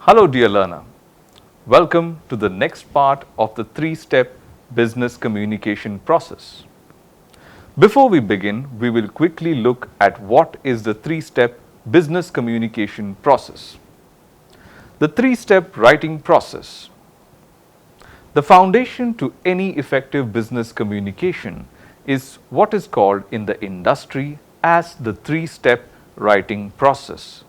Hello, dear learner. Welcome to the next part of the three-step business communication process. Before we begin, we will quickly look at what is the three-step business communication process. The three-step writing process. The foundation to any effective business communication is what is called in the industry as the three-step writing process.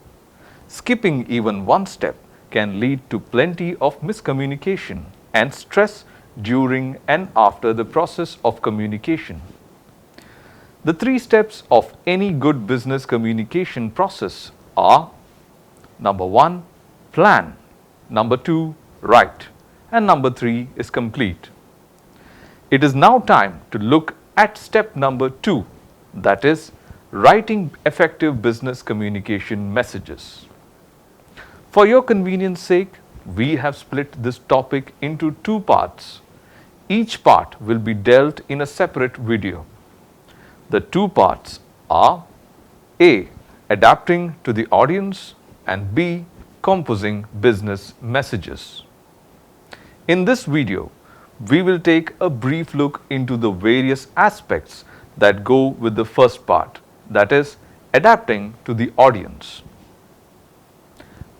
Skipping even one step can lead to plenty of miscommunication and stress during and after the process of communication. The three steps of any good business communication process are: number 1, plan; number 2, write; and number 3 is complete. It is now time to look at step number 2, that is, writing effective business communication messages. For your convenience sake, we have split this topic into two parts. Each part will be dealt in a separate video. The two parts are A. Adapting to the audience, and B. Composing business messages. In this video, we will take a brief look into the various aspects that go with the first part, that is, adapting to the audience.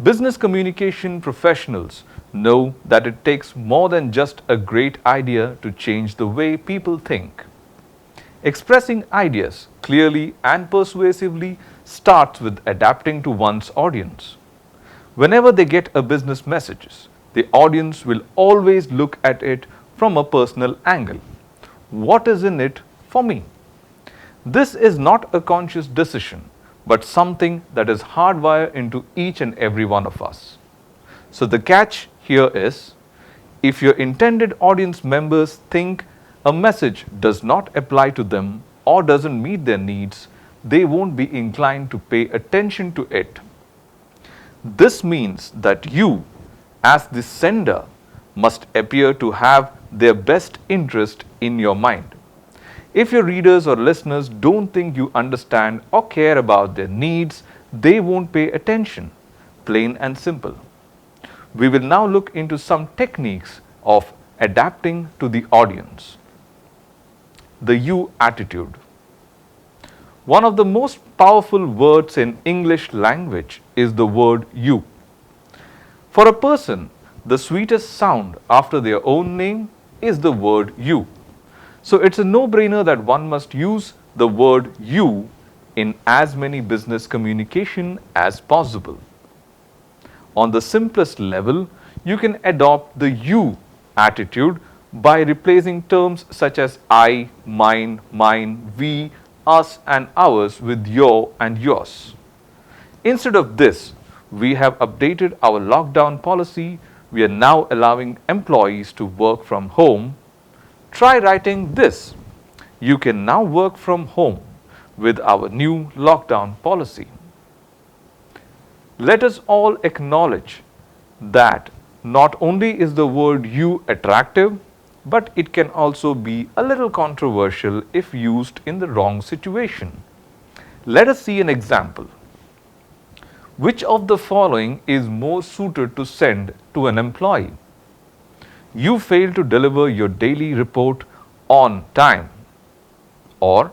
Business communication professionals know that it takes more than just a great idea to change the way people think. Expressing ideas clearly and persuasively starts with adapting to one's audience. Whenever they get a business message, the audience will always look at it from a personal angle. What is in it for me? This is not a conscious decision, but something that is hardwired into each and every one of us. So the catch here is, if your intended audience members think a message does not apply to them or doesn't meet their needs, they won't be inclined to pay attention to it. This means that you, as the sender, must appear to have their best interest in your mind. If your readers or listeners don't think you understand or care about their needs, they won't pay attention. Plain and simple. We will now look into some techniques of adapting to the audience. The you attitude. One of the most powerful words in English language is the word you. For a person, the sweetest sound after their own name is the word you. So it's a no-brainer that one must use the word you in as many business communication as possible. On the simplest level, you can adopt the you attitude by replacing terms such as I, mine, we, us and ours with your and yours. Instead of this, we have updated our lockdown policy. We are now allowing employees to work from home. Try writing this: you can now work from home with our new lockdown policy. Let us all acknowledge that not only is the word you attractive, but it can also be a little controversial if used in the wrong situation. Let us see an example. Which of the following is more suited to send to an employee? You failed to deliver your daily report on time. Or,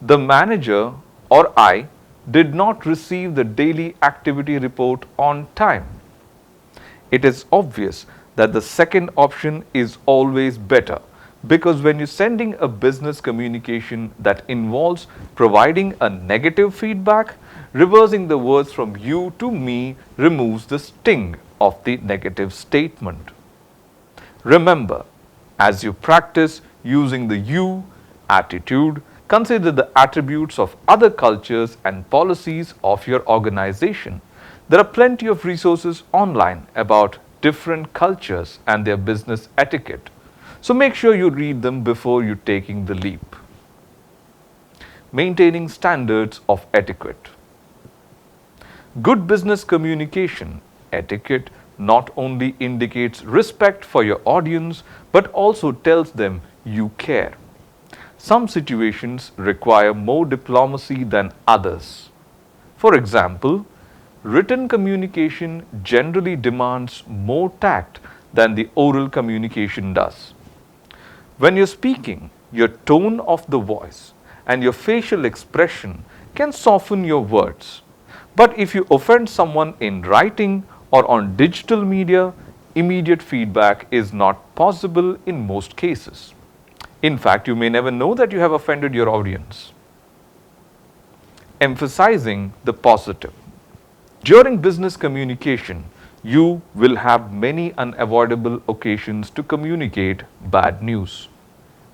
the manager or I did not receive the daily activity report on time. It is obvious that the second option is always better, because when you're sending a business communication that involves providing a negative feedback, reversing the words from you to me removes the sting of the negative statement. Remember, as you practice using the you attitude, consider the attributes of other cultures and policies of your organization. There are plenty of resources online about different cultures and their business etiquette. So make sure you read them before you taking the leap. Maintaining standards of etiquette. Good business communication etiquette not only indicates respect for your audience, but also tells them you care. Some situations require more diplomacy than others. For example, written communication generally demands more tact than the oral communication does. When you're speaking, your tone of the voice and your facial expression can soften your words. But if you offend someone in writing or on digital media, immediate feedback is not possible in most cases. In fact, you may never know that you have offended your audience. Emphasizing the positive. During business communication, you will have many unavoidable occasions to communicate bad news.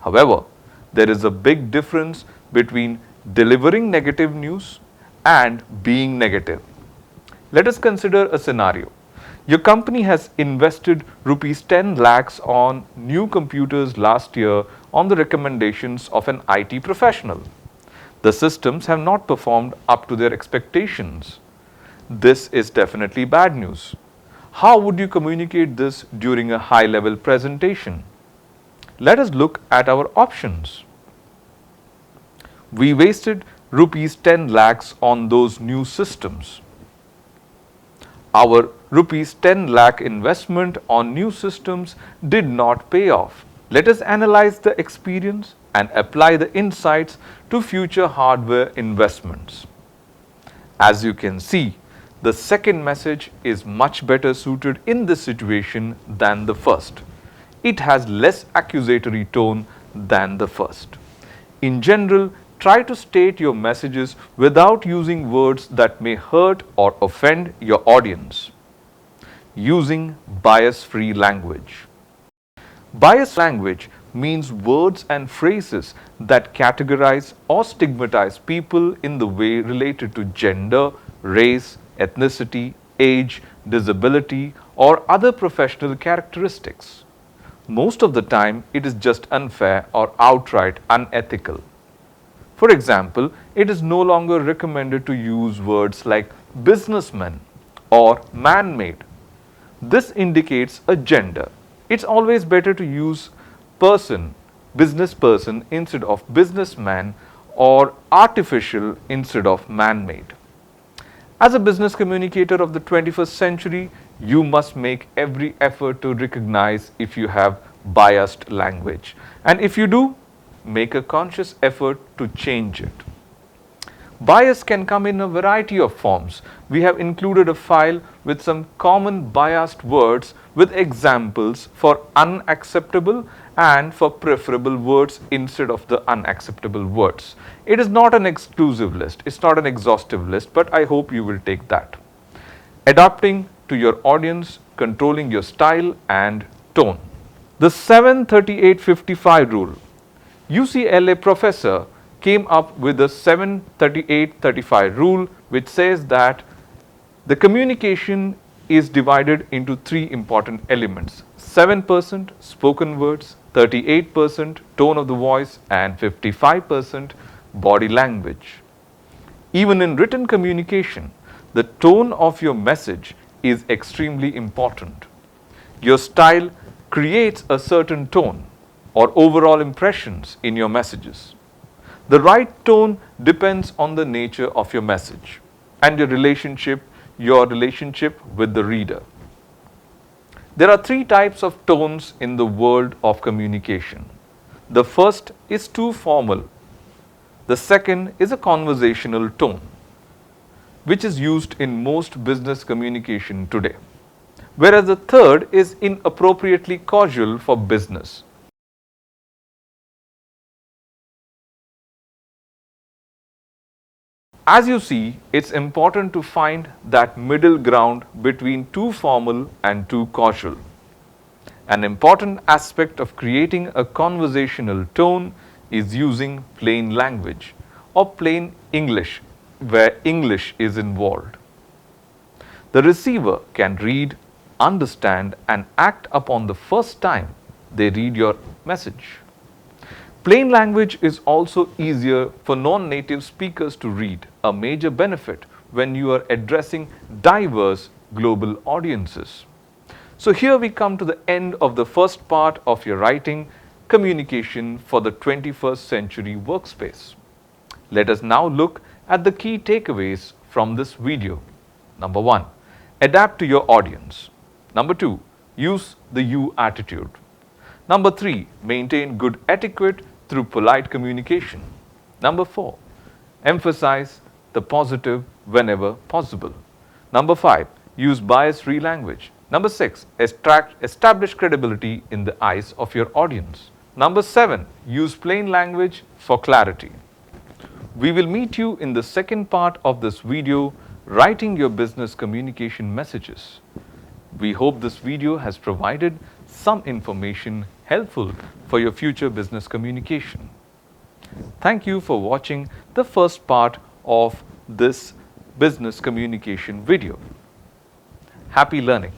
However, there is a big difference between delivering negative news and being negative. Let us consider a scenario. Your company has invested rupees 10 lakhs on new computers last year on the recommendations of an IT professional. The systems have not performed up to their expectations. This is definitely bad news. How would you communicate this during a high-level presentation? Let us look at our options. We wasted rupees 10 lakhs on those new systems. Our rupees 10 lakh investment on new systems did not pay off. Let us analyze the experience and apply the insights to future hardware investments. As you can see, the second message is much better suited in this situation than the first. It has less accusatory tone than the first. In general, try to state your messages without using words that may hurt or offend your audience. Using bias-free language. Biased language means words and phrases that categorize or stigmatize people in the way related to gender, race, ethnicity, age, disability, or other professional characteristics. Most of the time, it is just unfair or outright unethical. For example, it is no longer recommended to use words like businessman or man-made. This indicates a gender. It's always better to use person, business person instead of businessman, or artificial instead of man-made. As a business communicator of the 21st century, you must make every effort to recognize if you have biased language. And if you do, make a conscious effort to change it. Bias can come in a variety of forms. We have included a file with some common biased words with examples for unacceptable and for preferable words instead of the unacceptable words. It is not an exclusive list, it's not an exhaustive list, but I hope you will take that. Adapting to your audience, controlling your style and tone. The 73855 rule. UCLA professor came up with the 73835 rule, which says that the communication is divided into three important elements: 7% spoken words, 38% tone of the voice, and 55% body language. Even in written communication, the tone of your message is extremely important. Your style creates a certain tone or overall impressions in your messages. The right tone depends on the nature of your message and your relationship with the reader. There are three types of tones in the world of communication. The first is too formal. The second is a conversational tone, which is used in most business communication today. Whereas the third is inappropriately casual for business. As you see, it's important to find that middle ground between too formal and too casual. An important aspect of creating a conversational tone is using plain language or plain English, where English is involved. The receiver can read, understand, and act upon the first time they read your message. Plain language is also easier for non-native speakers to read, a major benefit when you are addressing diverse global audiences. So here we come to the end of the first part of your writing communication for the 21st century workspace. Let us now look at the key takeaways from this video. Number 1, adapt to your audience. Number 2, use the you attitude. Number 3, maintain good etiquette through polite communication. Number 4, emphasize the positive whenever possible. Number 5, use bias-free language. Number 6, establish credibility in the eyes of your audience. Number 7, use plain language for clarity. We will meet you in the second part of this video, writing your business communication messages. We hope this video has provided some information helpful for your future business communication. Thank you for watching the first part of this business communication video. Happy learning.